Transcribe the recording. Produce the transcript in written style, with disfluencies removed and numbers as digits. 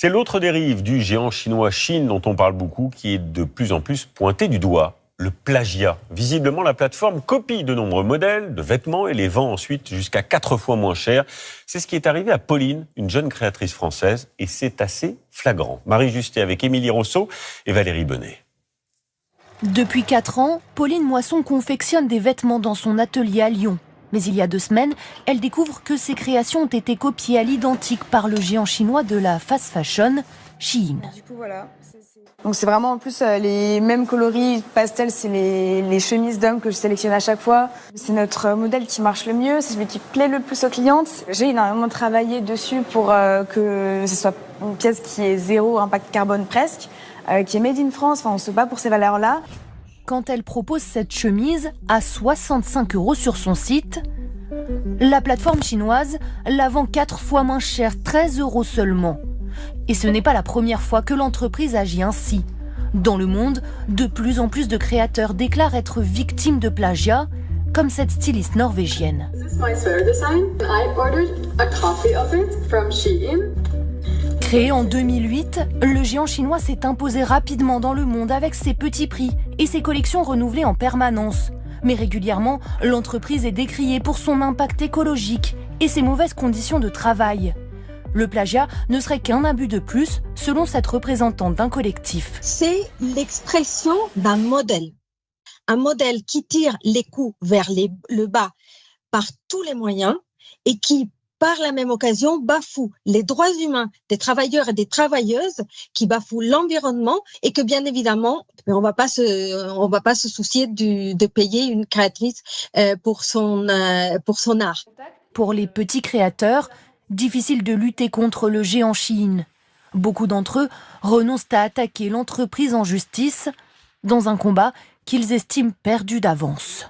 C'est l'autre dérive du géant chinois Shein dont on parle beaucoup qui est de plus en plus pointé du doigt. Le plagiat. Visiblement, la plateforme copie de nombreux modèles de vêtements et les vend ensuite jusqu'à 4 fois moins cher. C'est ce qui est arrivé à Pauline, une jeune créatrice française, et c'est assez flagrant. Marie Justet avec Émilie Rousseau et Valérie Benet. Depuis 4 ans, Pauline Moisson confectionne des vêtements dans son atelier à Lyon. Mais il y a 2 semaines, elle découvre que ses créations ont été copiées à l'identique par le géant chinois de la fast fashion, Shein. Du coup, voilà. Donc c'est vraiment en plus les mêmes coloris pastel, c'est les chemises d'hommes que je sélectionne à chaque fois. C'est notre modèle qui marche le mieux, c'est celui qui plaît le plus aux clientes. J'ai énormément travaillé dessus pour que ce soit une pièce qui ait 0 impact carbone presque, qui est made in France, enfin on se bat pour ces valeurs-là. Quand elle propose cette chemise à 65 € sur son site, la plateforme chinoise la vend 4 fois moins cher, 13 € seulement. Et ce n'est pas la première fois que l'entreprise agit ainsi. Dans le monde, de plus en plus de créateurs déclarent être victimes de plagiat, comme cette styliste norvégienne. Créé en 2008, le géant chinois s'est imposé rapidement dans le monde avec ses petits prix et ses collections renouvelées en permanence. Mais régulièrement, l'entreprise est décriée pour son impact écologique et ses mauvaises conditions de travail. Le plagiat ne serait qu'un abus de plus, selon cette représentante d'un collectif. C'est l'expression d'un modèle. Un modèle qui tire les coûts vers le bas par tous les moyens et qui, par la même occasion, bafoue les droits humains des travailleurs et des travailleuses, qui bafoue l'environnement et que, bien évidemment, on va pas se soucier de payer une créatrice pour son art. Pour les petits créateurs, difficile de lutter contre le géant Shein. Beaucoup d'entre eux renoncent à attaquer l'entreprise en justice dans un combat qu'ils estiment perdu d'avance.